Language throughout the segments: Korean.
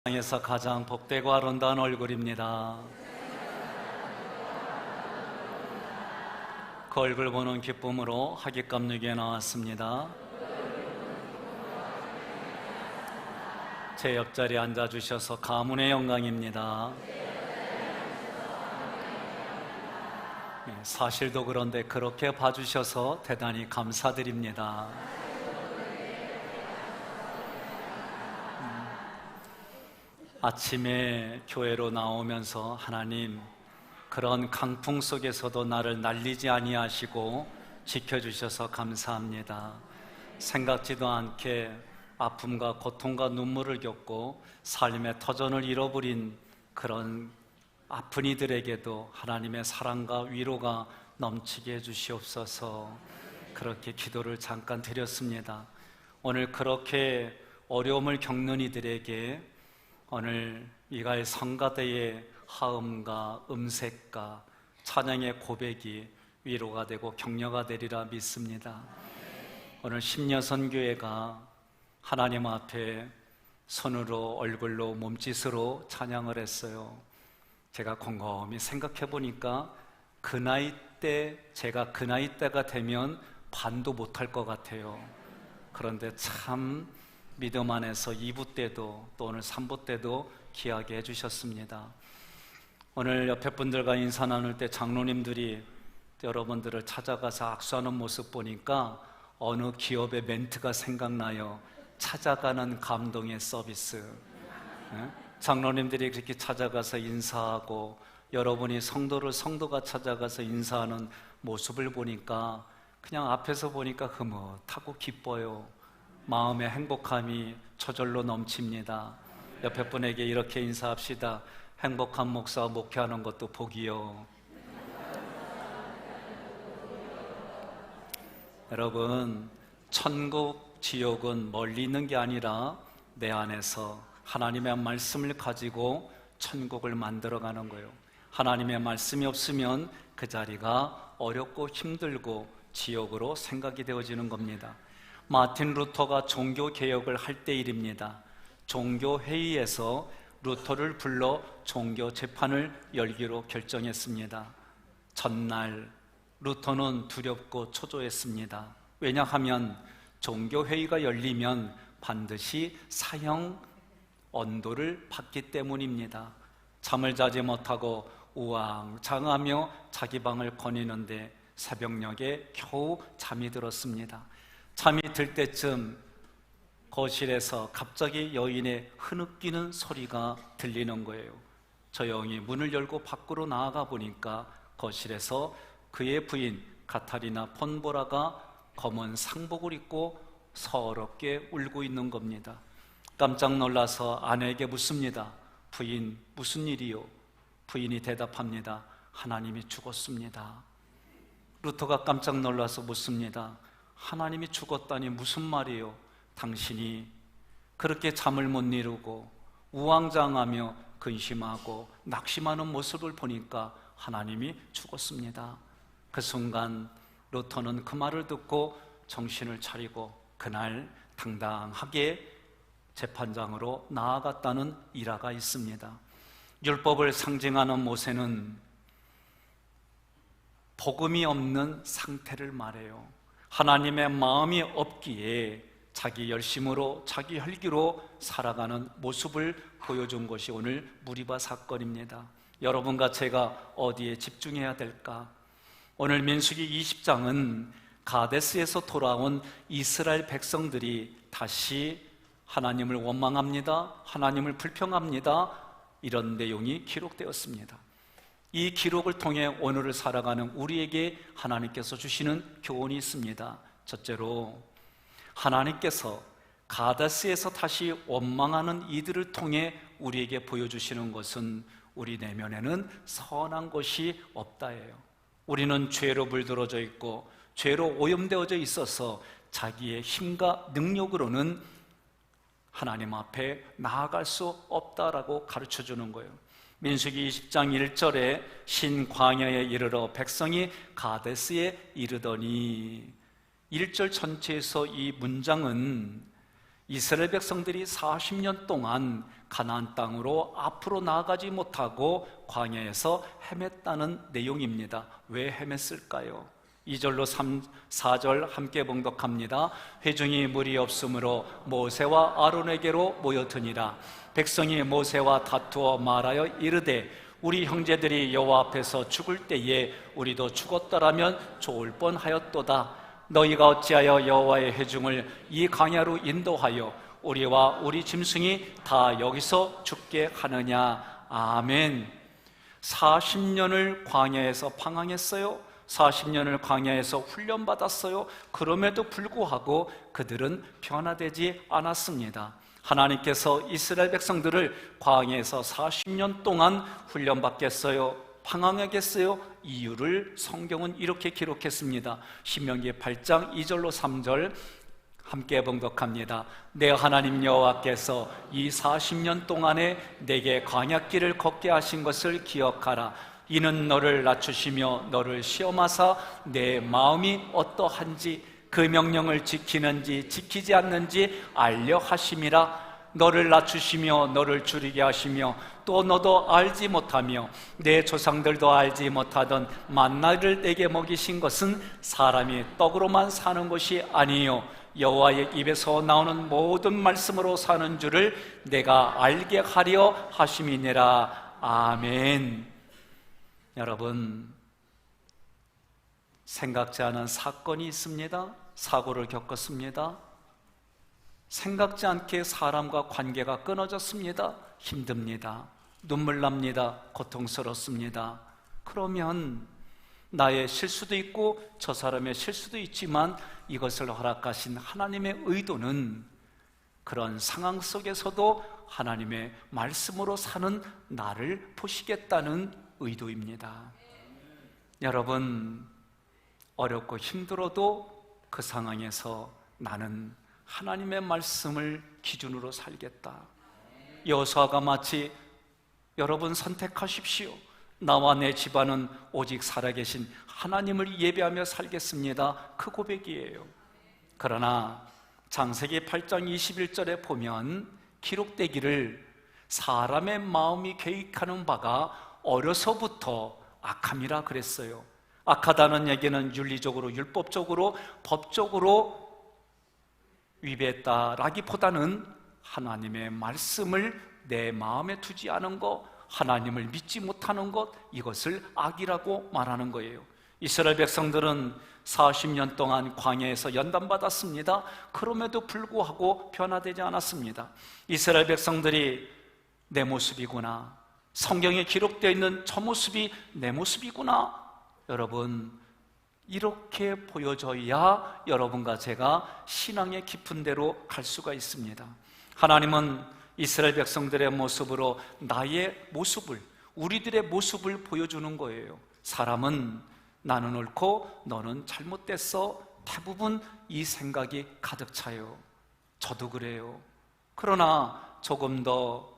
세상에서 가장 복되고 아름다운 얼굴입니다. 그 얼굴 보는 기쁨으로 하객감리교에 나왔습니다. 제 옆자리에 앉아주셔서 가문의 영광입니다. 사실도 그런데 그렇게 봐주셔서 대단히 감사드립니다. 아침에 교회로 나오면서 하나님, 그런 강풍 속에서도 나를 날리지 아니하시고 지켜주셔서 감사합니다. 생각지도 않게 아픔과 고통과 눈물을 겪고 삶의 터전을 잃어버린 그런 아픈 이들에게도 하나님의 사랑과 위로가 넘치게 해주시옵소서. 그렇게 기도를 잠깐 드렸습니다. 오늘 그렇게 어려움을 겪는 이들에게 오늘 미가엘 성가대의 하음과 음색과 찬양의 고백이 위로가 되고 격려가 되리라 믿습니다. 오늘 심려선교회가 하나님 앞에 손으로, 얼굴로, 몸짓으로 찬양을 했어요. 제가 곰곰이 생각해 보니까 그 나이 때, 제가 그 나이 때가 되면 반도 못할 것 같아요. 그런데 참 믿음 안에서 2부 때도 또 오늘 3부 때도 귀하게 해주셨습니다. 오늘 옆에 분들과 인사 나눌 때 장로님들이 여러분들을 찾아가서 악수하는 모습 보니까 어느 기업의 멘트가 생각나요. 찾아가는 감동의 서비스. 장로님들이 그렇게 찾아가서 인사하고 여러분이 성도가 찾아가서 인사하는 모습을 보니까 그냥 앞에서 보니까 흐뭇하고 기뻐요. 마음의 행복함이 저절로 넘칩니다. 옆에 분에게 이렇게 인사합시다. 행복한 목사 목회하는 것도 복이요. 여러분, 천국, 지옥은 멀리 있는 게 아니라 내 안에서 하나님의 말씀을 가지고 천국을 만들어가는 거예요. 하나님의 말씀이 없으면 그 자리가 어렵고 힘들고 지옥으로 생각이 되어지는 겁니다. 마틴 루터가 종교개혁을 할 때 일입니다. 종교회의에서 루터를 불러 종교재판을 열기로 결정했습니다. 전날 루터는 두렵고 초조했습니다. 왜냐하면 종교회의가 열리면 반드시 사형 언도를 받기 때문입니다. 잠을 자지 못하고 우왕좌왕하며 자기 방을 거니는데 새벽녘에 겨우 잠이 들었습니다. 잠이 들 때쯤 거실에서 갑자기 여인의 흐느끼는 소리가 들리는 거예요. 조용히 문을 열고 밖으로 나아가 보니까 거실에서 그의 부인 카타리나 폰보라가 검은 상복을 입고 서럽게 울고 있는 겁니다. 깜짝 놀라서 아내에게 묻습니다. 부인, 무슨 일이요? 부인이 대답합니다. 하나님이 죽었습니다. 루터가 깜짝 놀라서 묻습니다. 하나님이 죽었다니 무슨 말이에요? 당신이 그렇게 잠을 못 이루고 우왕좌왕하며 근심하고 낙심하는 모습을 보니까 하나님이 죽었습니다. 그 순간 루터는 그 말을 듣고 정신을 차리고 그날 당당하게 재판장으로 나아갔다는 일화가 있습니다. 율법을 상징하는 모세는 복음이 없는 상태를 말해요. 하나님의 마음이 없기에 자기 열심으로, 자기 혈기로 살아가는 모습을 보여준 것이 오늘 무리바 사건입니다. 여러분과 제가 어디에 집중해야 될까? 오늘 민수기 20장은 가데스에서 돌아온 이스라엘 백성들이 다시 하나님을 원망합니다. 하나님을 불평합니다. 이런 내용이 기록되었습니다. 이 기록을 통해 오늘을 살아가는 우리에게 하나님께서 주시는 교훈이 있습니다. 첫째로, 하나님께서 가데스에서 다시 원망하는 이들을 통해 우리에게 보여주시는 것은 우리 내면에는 선한 것이 없다예요. 우리는 죄로 물들어져 있고 죄로 오염되어져 있어서 자기의 힘과 능력으로는 하나님 앞에 나아갈 수 없다라고 가르쳐주는 거예요. 민수기 20장 1절에 신광야에 이르러 백성이 가데스에 이르더니 1절 전체에서 이 문장은 이스라엘 백성들이 40년 동안 가나안 땅으로 앞으로 나아가지 못하고 광야에서 헤맸다는 내용입니다. 왜 헤맸을까요? 2절로 4절 함께 봉독합니다. 회중이 물이 없으므로 모세와 아론에게로 모여드니라. 백성이 모세와 다투어 말하여 이르되 우리 형제들이 여호와 앞에서 죽을 때에 우리도 죽었더라면 좋을 뻔하였도다. 너희가 어찌하여 여호와의 회중을 이 광야로 인도하여 우리와 우리 짐승이 다 여기서 죽게 하느냐. 아멘. 40년을 광야에서 방황했어요. 40년을 광야에서 훈련받았어요. 그럼에도 불구하고 그들은 변화되지 않았습니다. 하나님께서 이스라엘 백성들을 광야에서 40년 동안 훈련받겠어요? 방황하겠어요? 이유를 성경은 이렇게 기록했습니다. 신명기 8장 2절로 3절 함께 봉독합니다. 내 하나님 여호와께서 이 40년 동안에 내게 광야길을 걷게 하신 것을 기억하라. 이는 너를 낮추시며 너를 시험하사 내 마음이 어떠한지 그 명령을 지키는지 지키지 않는지 알려 하심이라. 너를 낮추시며 너를 줄이게 하시며 또 너도 알지 못하며 내 조상들도 알지 못하던 만나를 내게 먹이신 것은 사람이 떡으로만 사는 것이 아니요 여호와의 입에서 나오는 모든 말씀으로 사는 줄을 내가 알게 하려 하심이니라. 아멘. 여러분, 생각지 않은 사건이 있습니다. 사고를 겪었습니다. 생각지 않게 사람과 관계가 끊어졌습니다. 힘듭니다. 눈물 납니다. 고통스럽습니다. 그러면 나의 실수도 있고 저 사람의 실수도 있지만 이것을 허락하신 하나님의 의도는 그런 상황 속에서도 하나님의 말씀으로 사는 나를 보시겠다는 의도입니다. 여러분, 어렵고 힘들어도 그 상황에서 나는 하나님의 말씀을 기준으로 살겠다. 여호수아가 마치 여러분 선택하십시오. 나와 내 집안은 오직 살아계신 하나님을 예배하며 살겠습니다. 그 고백이에요. 그러나 창세기 8장 21절에 보면 기록되기를 사람의 마음이 계획하는 바가 어려서부터 악함이라 그랬어요. 악하다는 얘기는 윤리적으로, 율법적으로, 법적으로 위배했다라기보다는 하나님의 말씀을 내 마음에 두지 않은 것, 하나님을 믿지 못하는 것, 이것을 악이라고 말하는 거예요. 이스라엘 백성들은 40년 동안 광야에서 연단받았습니다. 그럼에도 불구하고 변화되지 않았습니다. 이스라엘 백성들이 내 모습이구나, 성경에 기록되어 있는 저 모습이 내 모습이구나, 여러분 이렇게 보여져야 여러분과 제가 신앙의 깊은 데로 갈 수가 있습니다. 하나님은 이스라엘 백성들의 모습으로 나의 모습을, 우리들의 모습을 보여주는 거예요. 사람은 나는 옳고 너는 잘못됐어, 대부분 이 생각이 가득 차요. 저도 그래요. 그러나 조금 더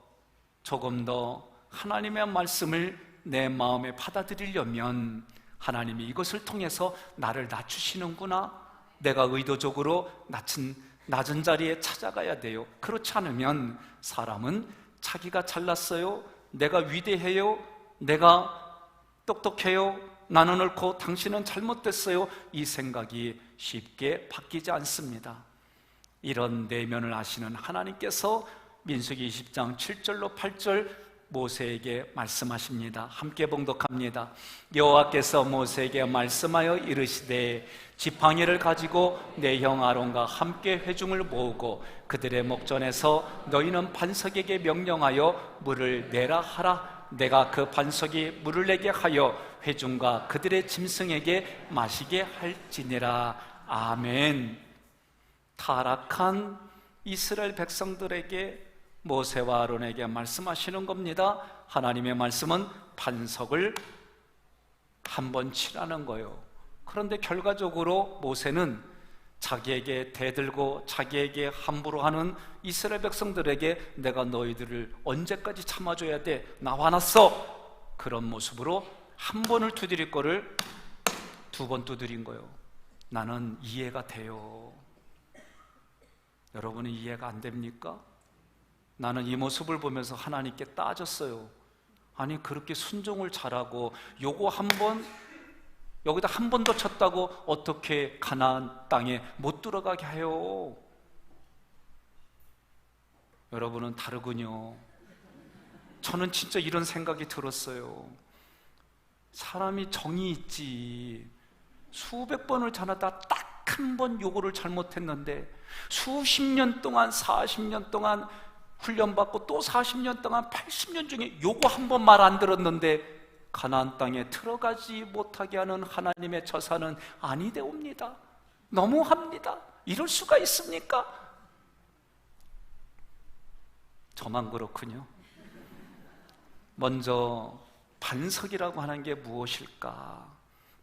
하나님의 말씀을 내 마음에 받아들이려면 하나님이 이것을 통해서 나를 낮추시는구나, 내가 의도적으로 낮은 자리에 찾아가야 돼요. 그렇지 않으면 사람은 자기가 잘났어요, 내가 위대해요, 내가 똑똑해요, 나는 옳고 당신은 잘못됐어요, 이 생각이 쉽게 바뀌지 않습니다. 이런 내면을 아시는 하나님께서 민수기 20장 7절로 8절 모세에게 말씀하십니다. 함께 봉독합니다. 여호와께서 모세에게 말씀하여 이르시되 지팡이를 가지고 내 형 아론과 함께 회중을 모으고 그들의 목전에서 너희는 반석에게 명령하여 물을 내라 하라. 내가 그 반석이 물을 내게 하여 회중과 그들의 짐승에게 마시게 할지니라. 아멘. 타락한 이스라엘 백성들에게 모세와 아론에게 말씀하시는 겁니다. 하나님의 말씀은 반석을 한번 치라는 거예요. 그런데 결과적으로 모세는 자기에게 대들고 자기에게 함부로 하는 이스라엘 백성들에게 내가 너희들을 언제까지 참아줘야 돼? 나 화났어! 그런 모습으로 한 번을 두드릴 거를 두 번 두드린 거예요. 나는 이해가 돼요. 여러분은 이해가 안 됩니까? 나는 이 모습을 보면서 하나님께 따졌어요. 아니, 그렇게 순종을 잘하고 요거 한 번, 여기다 한 번 더 쳤다고 어떻게 가나안 땅에 못 들어가게 해요? 여러분은 다르군요. 저는 진짜 이런 생각이 들었어요. 사람이 정이 있지. 수백 번을 자라다 딱 한 번 요거를 잘못했는데 수십 년 동안, 40년 동안 훈련받고 또 40년 동안 80년 중에 요거 한 번 말 안 들었는데 가나안 땅에 들어가지 못하게 하는 하나님의 처사는 아니되옵니다. 너무합니다. 이럴 수가 있습니까? 저만 그렇군요. 먼저 반석이라고 하는 게 무엇일까?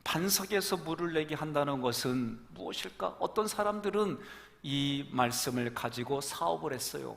반석에서 물을 내게 한다는 것은 무엇일까? 어떤 사람들은 이 말씀을 가지고 사업을 했어요.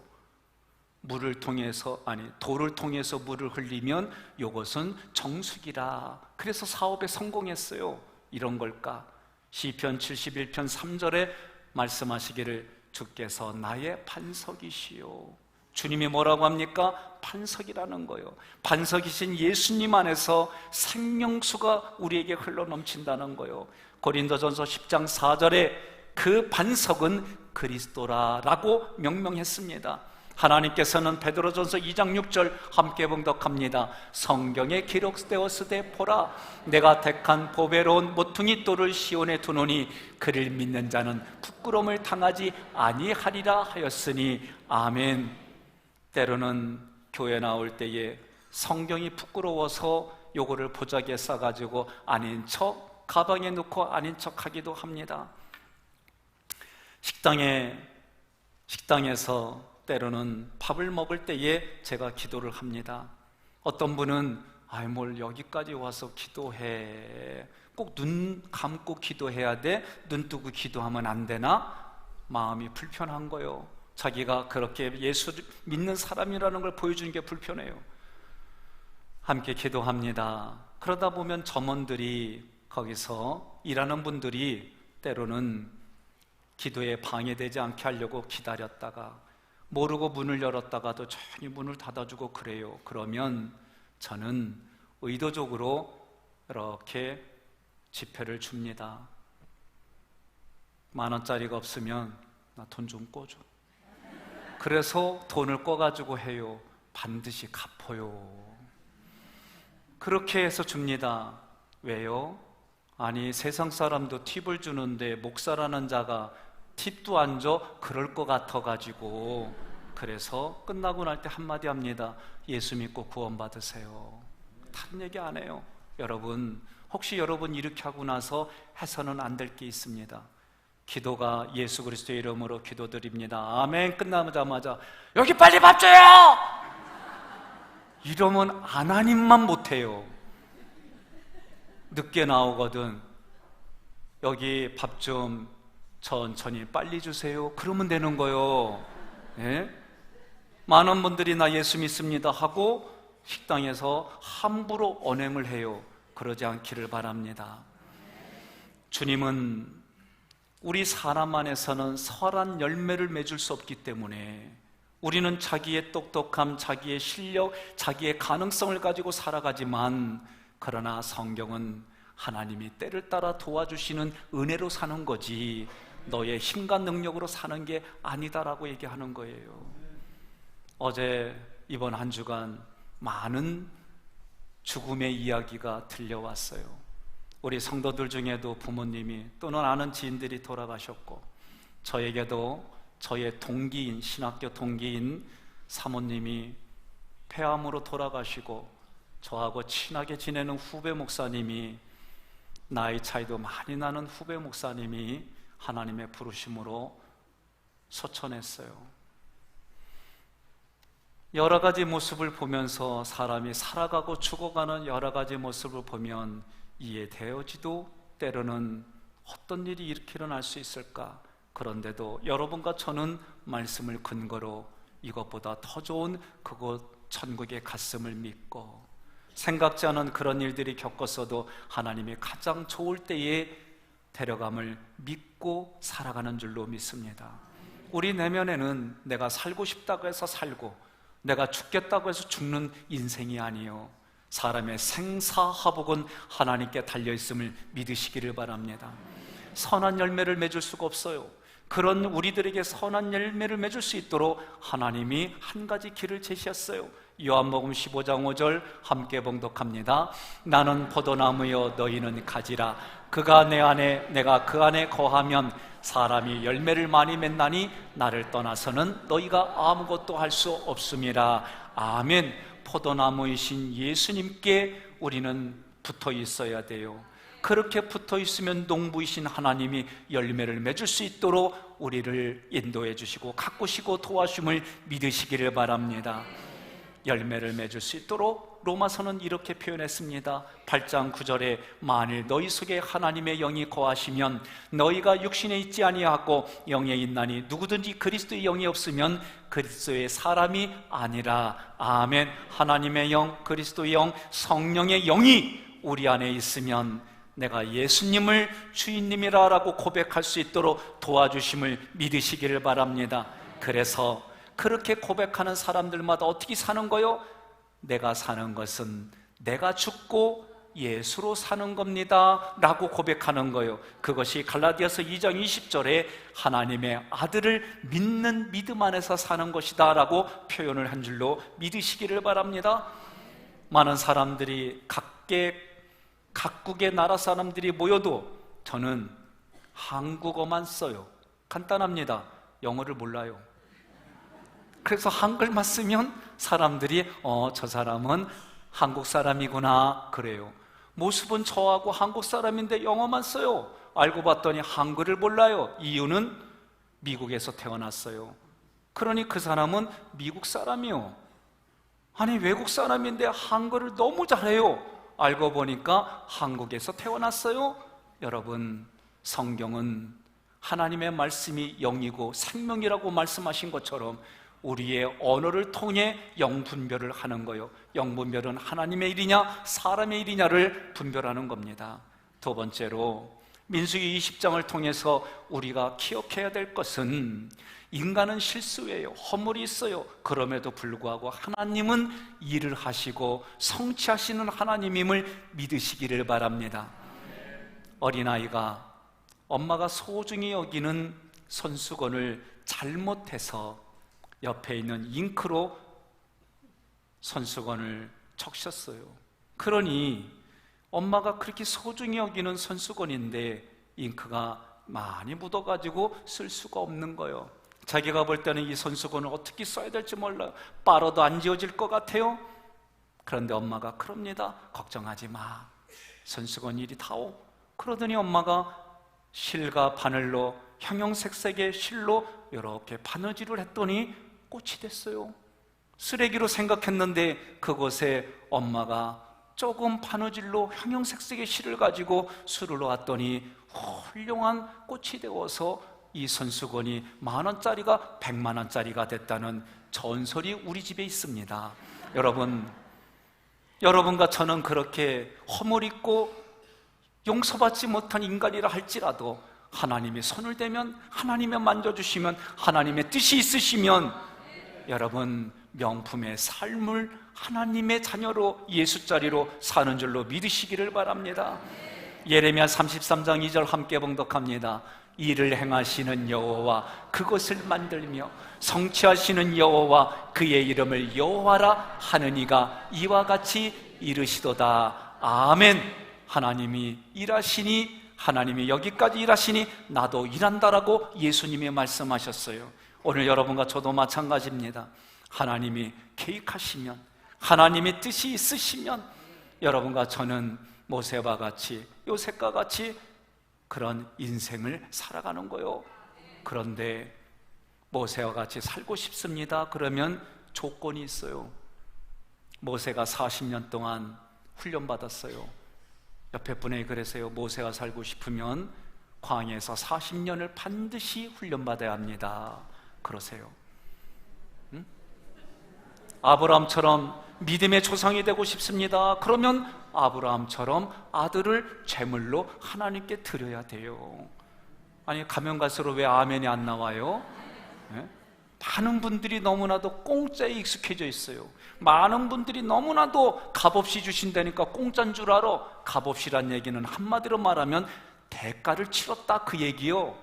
물을 통해서, 돌을 통해서 물을 흘리면 이것은 정수기라. 그래서 사업에 성공했어요. 이런 걸까? 시편 71편 3절에 말씀하시기를 주께서 나의 반석이시요. 주님이 뭐라고 합니까? 반석이라는 거예요. 반석이신 예수님 안에서 생명수가 우리에게 흘러넘친다는 거예요. 고린도전서 10장 4절에 그 반석은 그리스도라라고 명명했습니다. 하나님께서는 베드로전서 2장 6절 함께 봉독합니다. 성경에 기록되었으되 보라, 내가 택한 보배로운 모퉁이 돌을 시온에 두노니 그를 믿는 자는 부끄러움을 당하지 아니하리라 하였으니 아멘. 때로는 교회 나올 때에 성경이 부끄러워서 요거를 보자기에 싸가지고 아닌 척 가방에 넣고 아닌 척 하기도 합니다. 식당에서 때로는 밥을 먹을 때에 제가 기도를 합니다. 어떤 분은 뭘 여기까지 와서 기도해, 꼭 눈 감고 기도해야 돼? 눈 뜨고 기도하면 안 되나? 마음이 불편한 거예요. 자기가 그렇게 예수 믿는 사람이라는 걸 보여주는 게 불편해요. 함께 기도합니다. 그러다 보면 점원들이, 거기서 일하는 분들이 때로는 기도에 방해되지 않게 하려고 기다렸다가 모르고 문을 열었다가도 조용히 문을 닫아주고 그래요. 그러면 저는 의도적으로 이렇게 지폐를 줍니다. 10,000원짜리가 없으면 나 돈 좀 꿔줘. 그래서 돈을 꿔가지고 해요. 반드시 갚아요. 그렇게 해서 줍니다. 왜요? 아니, 세상 사람도 팁을 주는데 목사라는 자가 팁도 안 줘? 그럴 것 같아가지고. 그래서 끝나고 날 때 한마디 합니다. 예수 믿고 구원 받으세요. 다른 얘기 안 해요. 여러분, 혹시 여러분 이렇게 하고 나서 해서는 안 될 게 있습니다. 기도가 예수 그리스도의 이름으로 기도드립니다. 아멘. 끝나자마자 여기 빨리 밥 줘요! 이러면 하나님만 못해요. 늦게 나오거든. 여기 밥 좀 천천히 빨리 주세요. 그러면 되는 거예요. 예? 많은 분들이 나 예수 믿습니다 하고 식당에서 함부로 언행을 해요. 그러지 않기를 바랍니다. 주님은 우리 사람 안에서는 선한 열매를 맺을 수 없기 때문에 우리는 자기의 똑똑함, 자기의 실력, 자기의 가능성을 가지고 살아가지만, 그러나 성경은 하나님이 때를 따라 도와주시는 은혜로 사는 거지 너의 힘과 능력으로 사는 게 아니다라고 얘기하는 거예요. 어제 이번 한 주간 많은 죽음의 이야기가 들려왔어요. 우리 성도들 중에도 부모님이 또는 아는 지인들이 돌아가셨고, 저에게도 저의 동기인, 신학교 동기인 사모님이 폐암으로 돌아가시고, 저하고 친하게 지내는 후배 목사님이, 나이 차이도 많이 나는 후배 목사님이 하나님의 부르심으로 소천했어요. 여러 가지 모습을 보면서 사람이 살아가고 죽어가는 여러 가지 모습을 보면 이해되어지도, 때로는 어떤 일이 이렇게 일어날 수 있을까? 그런데도 여러분과 저는 말씀을 근거로 이것보다 더 좋은 그곳 천국에 갔음을 믿고, 생각지 않은 그런 일들이 겪었어도 하나님이 가장 좋을 때에 데려감을 믿고 살아가는 줄로 믿습니다. 우리 내면에는 내가 살고 싶다고 해서 살고 내가 죽겠다고 해서 죽는 인생이 아니요, 사람의 생사화복은 하나님께 달려있음을 믿으시기를 바랍니다. 선한 열매를 맺을 수가 없어요. 그런 우리들에게 선한 열매를 맺을 수 있도록 하나님이 한 가지 길을 제시했어요. 요한복음 15장 5절 함께 봉독합니다. 나는 포도나무여 너희는 가지라. 그가 내 안에 내가 그 안에 거하면 사람이 열매를 많이 맺나니 나를 떠나서는 너희가 아무것도 할 수 없음이라. 아멘. 포도나무이신 예수님께 우리는 붙어 있어야 돼요. 그렇게 붙어 있으면 농부이신 하나님이 열매를 맺을 수 있도록 우리를 인도해 주시고 가꾸시고 도와줌을 믿으시기를 바랍니다. 열매를 맺을 수 있도록 로마서는 이렇게 표현했습니다. 8장 9절에 만일 너희 속에 하나님의 영이 거하시면 너희가 육신에 있지 아니하고 영에 있나니 누구든지 그리스도의 영이 없으면 그리스도의 사람이 아니라. 아멘. 하나님의 영, 그리스도의 영, 성령의 영이 우리 안에 있으면 내가 예수님을 주인님이라고 고백할 수 있도록 도와주심을 믿으시기를 바랍니다. 그래서 그렇게 고백하는 사람들마다 어떻게 사는 거요? 내가 사는 것은 내가 죽고 예수로 사는 겁니다 라고 고백하는 거요. 그것이 갈라디아서 2장 20절에 하나님의 아들을 믿는 믿음 안에서 사는 것이다 라고 표현을 한 줄로 믿으시기를 바랍니다. 많은 사람들이 각국의 나라 사람들이 모여도 저는 한국어만 써요. 간단합니다. 영어를 몰라요. 그래서 한글만 쓰면 사람들이 저 사람은 한국 사람이구나 그래요. 모습은 저하고 한국 사람인데 영어만 써요. 알고 봤더니 한글을 몰라요. 이유는 미국에서 태어났어요. 그러니 그 사람은 미국 사람이요. 아니 외국 사람인데 한글을 너무 잘해요. 알고 보니까 한국에서 태어났어요. 여러분, 성경은 하나님의 말씀이 영이고 생명이라고 말씀하신 것처럼 우리의 언어를 통해 영분별을 하는 거요. 영분별은 하나님의 일이냐 사람의 일이냐를 분별하는 겁니다. 두 번째로 민수기 20장을 통해서 우리가 기억해야 될 것은 인간은 실수예요. 허물이 있어요. 그럼에도 불구하고 하나님은 일을 하시고 성취하시는 하나님임을 믿으시기를 바랍니다. 어린아이가 엄마가 소중히 여기는 손수건을 잘못해서 옆에 있는 잉크로 손수건을 적셨어요. 그러니 엄마가 그렇게 소중히 여기는 손수건인데 잉크가 많이 묻어가지고 쓸 수가 없는 거예요. 자기가 볼 때는 이 손수건을 어떻게 써야 될지 몰라요. 빨아도 안 지워질 것 같아요. 그런데 엄마가 그럽니다. 걱정하지 마, 손수건 이리 타오. 그러더니 엄마가 실과 바늘로 형형색색의 실로 이렇게 바느질을 했더니 꽃이 됐어요. 쓰레기로 생각했는데 그곳에 엄마가 조금 바느질로 형형색색의 실을 가지고 수를 놓았더니 훌륭한 꽃이 되어서 이 손수건이 10,000원짜리가 100만원짜리가 됐다는 전설이 우리 집에 있습니다. 여러분과 저는 그렇게 허물 있고 용서받지 못한 인간이라 할지라도 하나님의 손을 대면, 하나님의 만져주시면, 하나님의 뜻이 있으시면 여러분 명품의 삶을 하나님의 자녀로 예수자리로 사는 줄로 믿으시기를 바랍니다. 예레미야 33장 2절 함께 봉독합니다. 일을 행하시는 여호와 그것을 만들며 성취하시는 여호와 그의 이름을 여호와라 하는 이가 이와 같이 이르시도다. 아멘. 하나님이 일하시니, 하나님이 여기까지 일하시니 나도 일한다라고 예수님이 말씀하셨어요. 오늘 여러분과 저도 마찬가지입니다. 하나님이 계획하시면, 하나님의 뜻이 있으시면 여러분과 저는 모세와 같이, 요셉과 같이 그런 인생을 살아가는 거요. 그런데 모세와 같이 살고 싶습니다. 그러면 조건이 있어요. 모세가 40년 동안 훈련받았어요. 옆에 분에게 그러세요. 모세가 살고 싶으면 광야에서 40년을 반드시 훈련받아야 합니다. 그러세요. 응? 아브라함처럼 믿음의 조상이 되고 싶습니다. 그러면 아브라함처럼 아들을 제물로 하나님께 드려야 돼요. 아니, 가면 갈수록 왜 아멘이 안 나와요? 예? 많은 분들이 너무나도 공짜에 익숙해져 있어요. 많은 분들이 너무나도 값없이 주신다니까 공짜인 줄 알아. 값없이란 얘기는 한마디로 말하면 대가를 치렀다, 그 얘기요.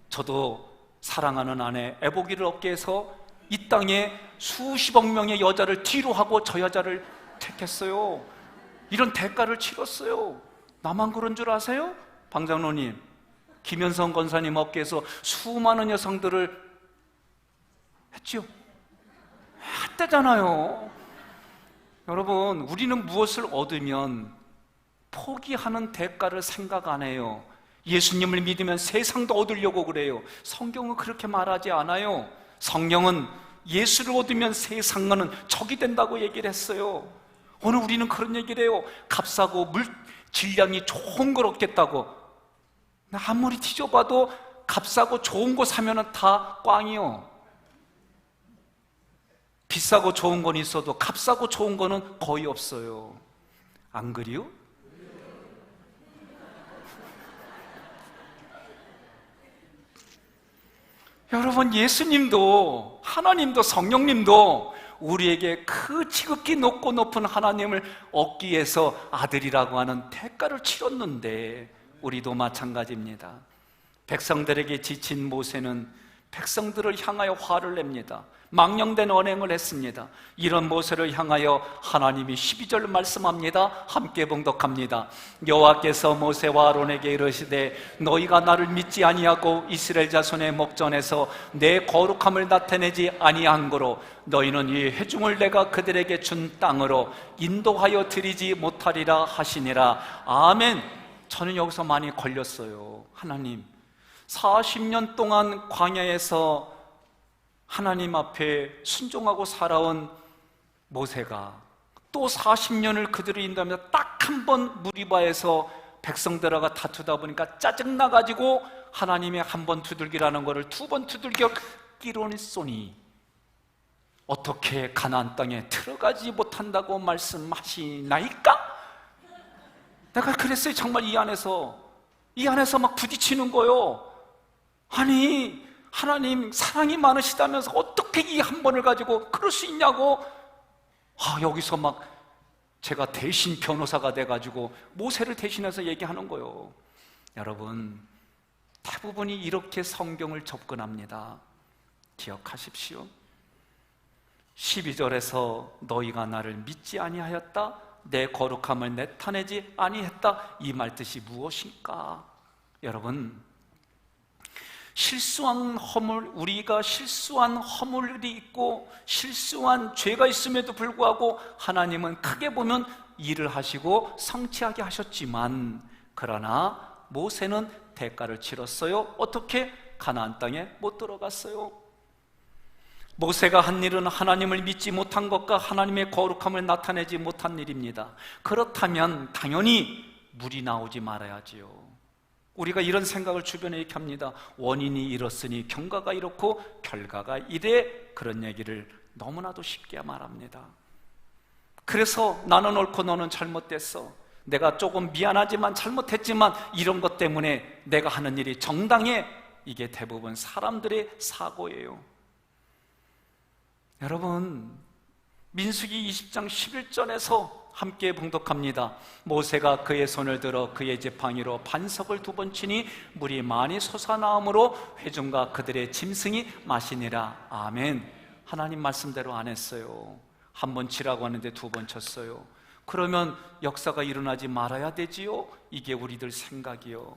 저도 사랑하는 아내 애보기를 얻기 위해서 이 땅에 수십억 명의 여자를 뒤로 하고 저 여자를 택했어요. 이런 대가를 치렀어요. 나만 그런 줄 아세요? 방장로님, 김현성 권사님 업계에서 수많은 여성들을 했죠? 했대잖아요. 여러분, 우리는 무엇을 얻으면 포기하는 대가를 생각 안 해요. 예수님을 믿으면 세상도 얻으려고 그래요. 성경은 그렇게 말하지 않아요. 성경은 예수를 얻으면 세상과는 적이 된다고 얘기를 했어요. 오늘 우리는 그런 얘기를 해요. 값싸고 질량이 좋은 걸 얻겠다고. 아무리 뒤져봐도 값싸고 좋은 거 사면 다 꽝이요. 비싸고 좋은 건 있어도 값싸고 좋은 거는 거의 없어요. 안 그래요? 여러분, 예수님도 하나님도 성령님도 우리에게 그 지극히 높고 높은 하나님을 얻기 위해서 아들이라고 하는 대가를 치렀는데 우리도 마찬가지입니다. 백성들에게 지친 모세는 백성들을 향하여 화를 냅니다. 망령된 언행을 했습니다. 이런 모세를 향하여 하나님이 12절 말씀합니다. 함께 봉독합니다. 여호와께서 모세와 아론에게 이르시되 너희가 나를 믿지 아니하고 이스라엘 자손의 목전에서 내 거룩함을 나타내지 아니한 거로 너희는 이 회중을 내가 그들에게 준 땅으로 인도하여 드리지 못하리라 하시니라. 아멘. 저는 여기서 많이 걸렸어요. 하나님, 40년 동안 광야에서 하나님 앞에 순종하고 살아온 모세가 또 40년을 그들을 인도하면서 딱 한 번 무리바에서 백성들하고 다투다 보니까 짜증나가지고 하나님의 한 번 두들기라는 것을 두 번 두들겨 끼로냈소니 어떻게 가나안 땅에 들어가지 못한다고 말씀하시나이까? 내가 그랬어요. 정말 이 안에서 막 부딪히는 거요. 아니, 하나님 사랑이 많으시다면서 어떻게 이 한 번을 가지고 그럴 수 있냐고. 여기서 막 제가 대신 변호사가 돼가지고 모세를 대신해서 얘기하는 거예요. 여러분, 대부분이 이렇게 성경을 접근합니다. 기억하십시오. 12절에서 너희가 나를 믿지 아니하였다, 내 거룩함을 나타내지 아니했다, 이 말 뜻이 무엇일까? 여러분, 우리가 실수한 허물이 있고 실수한 죄가 있음에도 불구하고 하나님은 크게 보면 일을 하시고 성취하게 하셨지만, 그러나 모세는 대가를 치렀어요. 어떻게? 가나안 땅에 못 들어갔어요. 모세가 한 일은 하나님을 믿지 못한 것과 하나님의 거룩함을 나타내지 못한 일입니다. 그렇다면 당연히 물이 나오지 말아야지요. 우리가 이런 생각을 주변에 이렇게 합니다. 원인이 이렇으니 경과가 이렇고 결과가 이래, 그런 얘기를 너무나도 쉽게 말합니다. 그래서 나는 옳고 너는 잘못됐어, 내가 조금 미안하지만 잘못했지만 이런 것 때문에 내가 하는 일이 정당해, 이게 대부분 사람들의 사고예요. 여러분, 민수기 20장 11절에서 함께 봉독합니다. 모세가 그의 손을 들어 그의 지팡이로 반석을 2번 치니 물이 많이 솟아나오므로 회중과 그들의 짐승이 마시니라. 아멘. 하나님 말씀대로 안 했어요. 1번 치라고 하는데 2번 쳤어요. 그러면 역사가 일어나지 말아야 되지요? 이게 우리들 생각이요.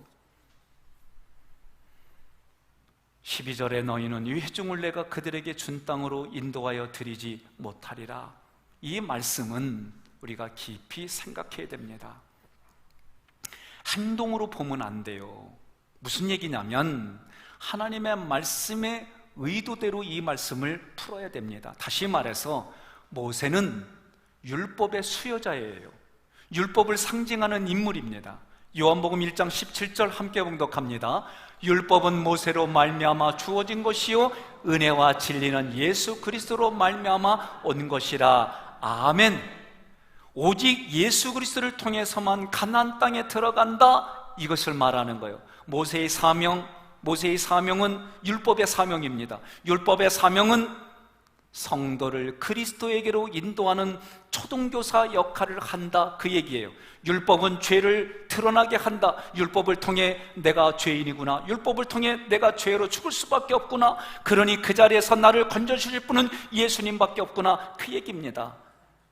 12절에 너희는 이 회중을 내가 그들에게 준 땅으로 인도하여 드리지 못하리라. 이 말씀은 우리가 깊이 생각해야 됩니다. 행동으로 보면 안 돼요. 무슨 얘기냐면 하나님의 말씀의 의도대로 이 말씀을 풀어야 됩니다. 다시 말해서 모세는 율법의 수여자예요. 율법을 상징하는 인물입니다. 요한복음 1장 17절 함께 봉독합니다. 율법은 모세로 말미암아 주어진 것이요 은혜와 진리는 예수 그리스도로 말미암아 온 것이라. 아멘. 오직 예수 그리스도를 통해서만 가나안 땅에 들어간다, 이것을 말하는 거예요. 모세의 사명, 모세의 사명은 율법의 사명입니다. 율법의 사명은 성도를 그리스도에게로 인도하는 초등교사 역할을 한다, 그 얘기예요. 율법은 죄를 드러나게 한다. 율법을 통해 내가 죄인이구나, 율법을 통해 내가 죄로 죽을 수밖에 없구나, 그러니 그 자리에서 나를 건져주실 분은 예수님밖에 없구나, 그 얘기입니다.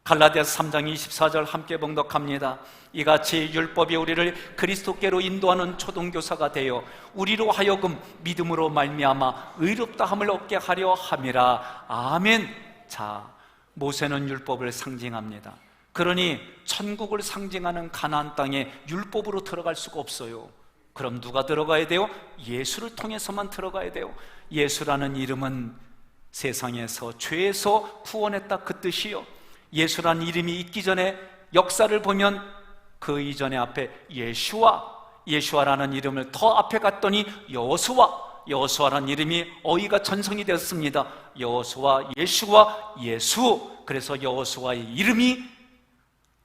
갈라디아서 3장 24절 함께 봉독합니다. 이같이 율법이 우리를 그리스도께로 인도하는 초등교사가 되어 우리로 하여금 믿음으로 말미암아 의롭다함을 얻게 하려 함이라. 아멘. 자, 모세는 율법을 상징합니다. 그러니 천국을 상징하는 가나안 땅에 율법으로 들어갈 수가 없어요. 그럼 누가 들어가야 돼요? 예수를 통해서만 들어가야 돼요. 예수라는 이름은 세상에서 죄에서 구원했다, 그 뜻이요. 예수라는 이름이 있기 전에 역사를 보면 그 이전에 앞에 예수아라는 이름을 더 앞에 갔더니 여호수아라는 이름이 어휘가 전성이 되었습니다. 여호수아, 예수와 예수. 그래서 여호수아의 이름이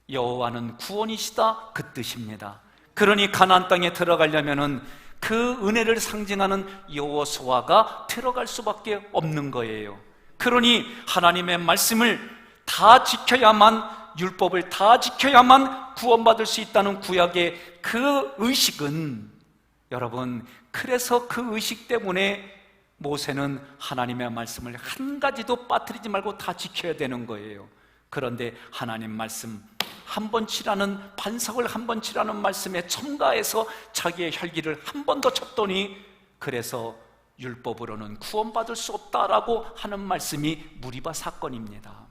여호와는 구원이시다, 그 뜻입니다. 그러니 가나안 땅에 들어가려면은 그 은혜를 상징하는 여호수아가 들어갈 수밖에 없는 거예요. 그러니 하나님의 말씀을 다 지켜야만, 율법을 다 지켜야만 구원받을 수 있다는 구약의 그 의식은, 여러분, 그래서 그 의식 때문에 모세는 하나님의 말씀을 한 가지도 빠뜨리지 말고 다 지켜야 되는 거예요. 그런데 하나님 말씀 한 번 치라는, 반석을 한 번 치라는 말씀에 첨가해서 자기의 혈기를 한 번 더 쳤더니, 그래서 율법으로는 구원받을 수 없다라고 하는 말씀이 무리바 사건입니다.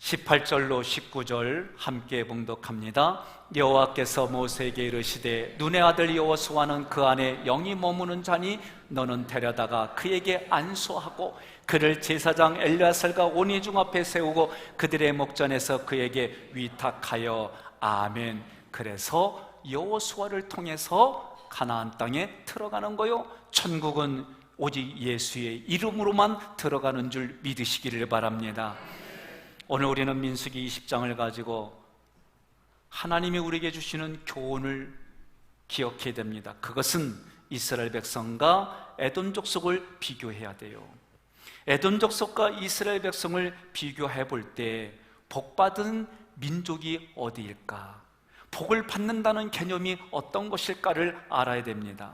18절로 19절 함께 봉독합니다. 여호와께서 모세에게 이르시되 눈의 아들 여호수아는 그 안에 영이 머무는 자니 너는 데려다가 그에게 안수하고 그를 제사장 엘리아살과 온 회중 앞에 세우고 그들의 목전에서 그에게 위탁하여. 아멘. 그래서 여호수아를 통해서 가나안 땅에 들어가는 거요. 천국은 오직 예수의 이름으로만 들어가는 줄 믿으시기를 바랍니다. 오늘 우리는 민수기 20장을 가지고 하나님이 우리에게 주시는 교훈을 기억해야 됩니다. 그것은 이스라엘 백성과 에돔 족속을 비교해야 돼요. 에돔 족속과 이스라엘 백성을 비교해 볼 때 복받은 민족이 어디일까? 복을 받는다는 개념이 어떤 것일까를 알아야 됩니다.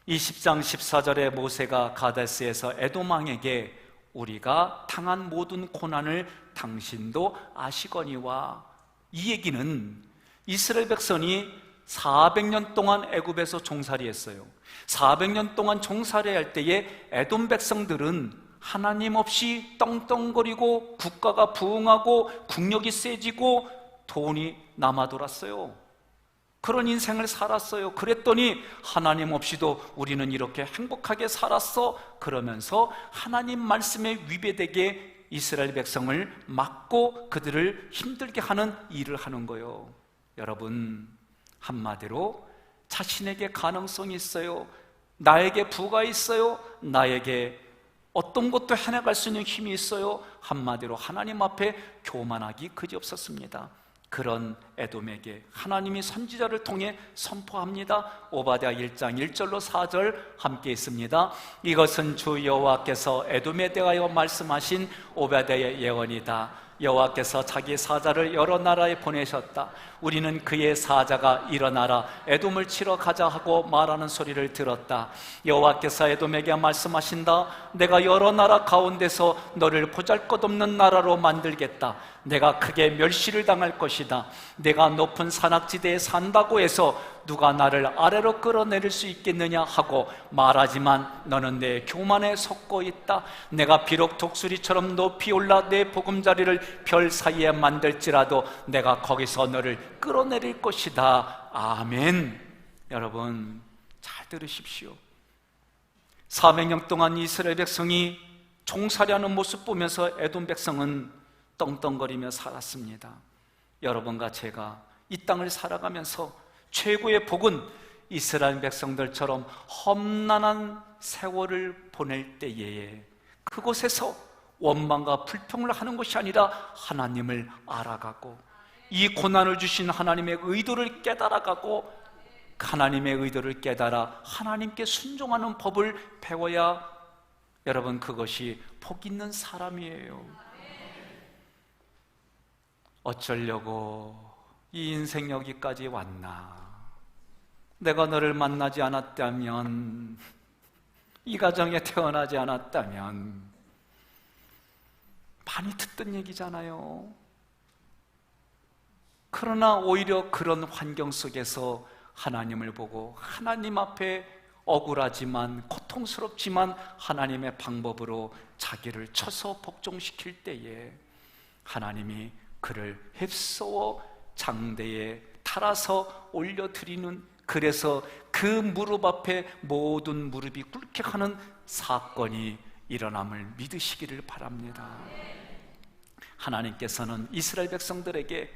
20장 14절에 모세가 가데스에서 에돔 왕에게 우리가 당한 모든 고난을 당신도 아시거니와, 이 얘기는 이스라엘 백성이 400년 동안 애굽에서 종살이했어요. 400년 동안 종살이할 때에 에돔 백성들은 하나님 없이 떵떵거리고 국가가 부흥하고 국력이 세지고 돈이 남아 돌았어요. 그런 인생을 살았어요. 그랬더니 하나님 없이도 우리는 이렇게 행복하게 살았어, 그러면서 하나님 말씀에 위배되게 이스라엘 백성을 막고 그들을 힘들게 하는 일을 하는 거예요. 여러분, 한마디로 자신에게 가능성이 있어요, 나에게 부가 있어요, 나에게 어떤 것도 해나갈 수 있는 힘이 있어요, 한마디로 하나님 앞에 교만하기 그지없었습니다. 그런 에돔에게 하나님이 선지자를 통해 선포합니다. 오바댜 1장 1절로 4절 함께 있습니다. 이것은 주 여호와께서 에돔에 대하여 말씀하신 오바댜의 예언이다. 여호와께서 자기 사자를 여러 나라에 보내셨다. 우리는 그의 사자가 일어나라 에돔을 치러 가자 하고 말하는 소리를 들었다. 여호와께서 에돔에게 말씀하신다. 내가 여러 나라 가운데서 너를 보잘것없는 나라로 만들겠다. 내가 크게 멸시를 당할 것이다. 내가 높은 산악지대에 산다고 해서 누가 나를 아래로 끌어내릴 수 있겠느냐 하고 말하지만 너는 내 교만에 속고 있다. 내가 비록 독수리처럼 높이 올라 내 보금자리를 별 사이에 만들지라도 내가 거기서 너를 끌어내릴 것이다. 아멘. 여러분 잘 들으십시오. 400년 동안 이스라엘 백성이 종살이하는 모습 보면서 에돔 백성은 떵떵거리며 살았습니다. 여러분과 제가 이 땅을 살아가면서 최고의 복은 이스라엘 백성들처럼 험난한 세월을 보낼 때에 그곳에서 원망과 불평을 하는 것이 아니라 하나님을 알아가고 이 고난을 주신 하나님의 의도를 깨달아가고 하나님의 의도를 깨달아 하나님께 순종하는 법을 배워야 여러분 그것이 복 있는 사람이에요. 어쩌려고 이 인생 여기까지 왔나? 내가 너를 만나지 않았다면, 이 가정에 태어나지 않았다면, 많이 듣던 얘기잖아요. 그러나 오히려 그런 환경 속에서 하나님을 보고 하나님 앞에 억울하지만 고통스럽지만 하나님의 방법으로 자기를 쳐서 복종시킬 때에 하나님이 그를 휩쓰어 장대에 달아서 올려드리는, 그래서 그 무릎 앞에 모든 무릎이 꿇게 하는 사건이 일어남을 믿으시기를 바랍니다. 하나님께서는 이스라엘 백성들에게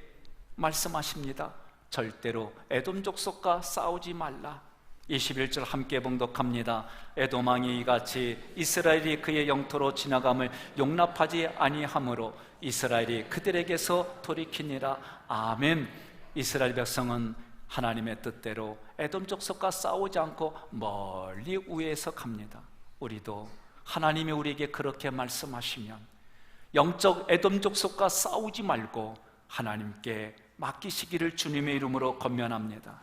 말씀하십니다. 절대로 에돔 족속과 싸우지 말라. 21절 함께 봉독합니다. 에돔 왕이 이같이 이스라엘이 그의 영토로 지나감을 용납하지 아니하므로 이스라엘이 그들에게서 돌이키니라. 아멘. 이스라엘 백성은 하나님의 뜻대로 에돔 족속과 싸우지 않고 멀리 우회해서 갑니다. 우리도 하나님이 우리에게 그렇게 말씀하시면 영적 에돔 족속과 싸우지 말고 하나님께 맡기시기를 주님의 이름으로 권면합니다.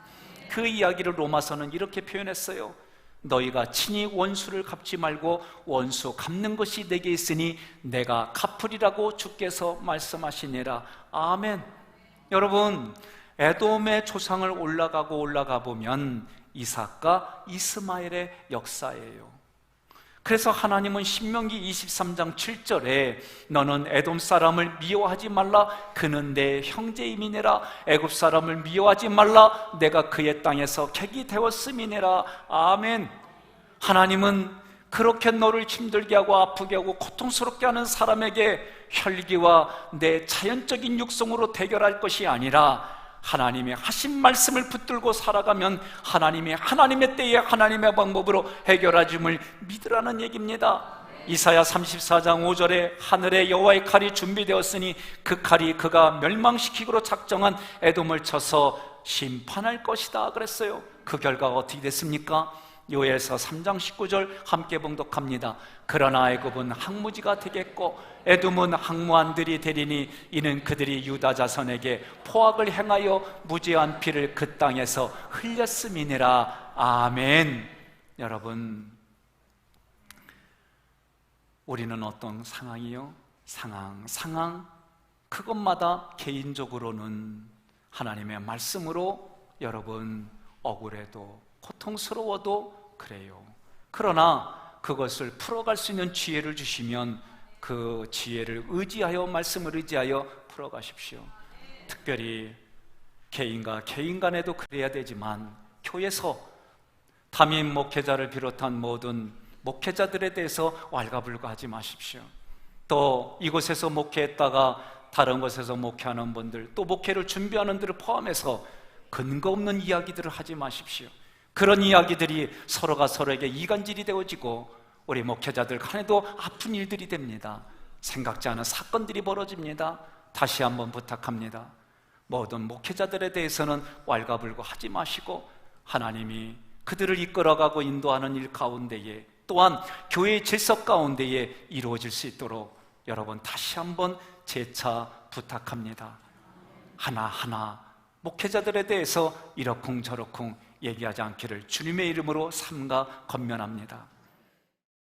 그 이야기를 로마서는 이렇게 표현했어요. 너희가 친히 원수를 갚지 말고 원수 갚는 것이 내게 있으니 내가 갚으리라고 주께서 말씀하시니라. 아멘. 여러분, 에돔의 조상을 올라가 보면 이삭과 이스마엘의 역사예요. 그래서 하나님은 신명기 23장 7절에 너는 에돔 사람을 미워하지 말라. 그는 내 형제임이니라. 애굽 사람을 미워하지 말라. 내가 그의 땅에서 객이 되었음이니라. 아멘. 하나님은 그렇게 너를 힘들게 하고 아프게 하고 고통스럽게 하는 사람에게 혈기와 내 자연적인 육성으로 대결할 것이 아니라 하나님의 하신 말씀을 붙들고 살아가면 하나님의 때에 하나님의 방법으로 해결하심을 믿으라는 얘기입니다. 이사야 34장 5절에 하늘에 여호와의 칼이 준비되었으니 그 칼이 그가 멸망시키기로 작정한 에돔을 쳐서 심판할 것이다 그랬어요. 그 결과가 어떻게 됐습니까? 요엘서 3장 19절 함께 봉독합니다. 그러나 애굽은 항무지가 되겠고 에돔은 항무한들이 되리니 이는 그들이 유다 자손에게 포악을 행하여 무죄한 피를 그 땅에서 흘렸음이니라. 아멘. 여러분, 우리는 어떤 상황이요? 상황 그것마다 개인적으로는 하나님의 말씀으로 여러분 억울해도 고통스러워도 그래요. 그러나 그것을 풀어갈 수 있는 지혜를 주시면 그 지혜를 의지하여 말씀을 의지하여 풀어가십시오. 특별히 개인과 개인 간에도 그래야 되지만 교회에서 담임 목회자를 비롯한 모든 목회자들에 대해서 왈가불가하지 마십시오. 또 이곳에서 목회했다가 다른 곳에서 목회하는 분들, 또 목회를 준비하는 분들을 포함해서 근거 없는 이야기들을 하지 마십시오. 그런 이야기들이 서로가 서로에게 이간질이 되어지고 우리 목회자들 간에도 아픈 일들이 됩니다. 생각지 않은 사건들이 벌어집니다. 다시 한번 부탁합니다. 모든 목회자들에 대해서는 왈가불가하지 마시고 하나님이 그들을 이끌어가고 인도하는 일 가운데에 또한 교회의 질서 가운데에 이루어질 수 있도록 여러분 다시 한번 재차 부탁합니다. 하나하나 목회자들에 대해서 이러쿵저러쿵 얘기하지 않기를 주님의 이름으로 삼가 권면합니다.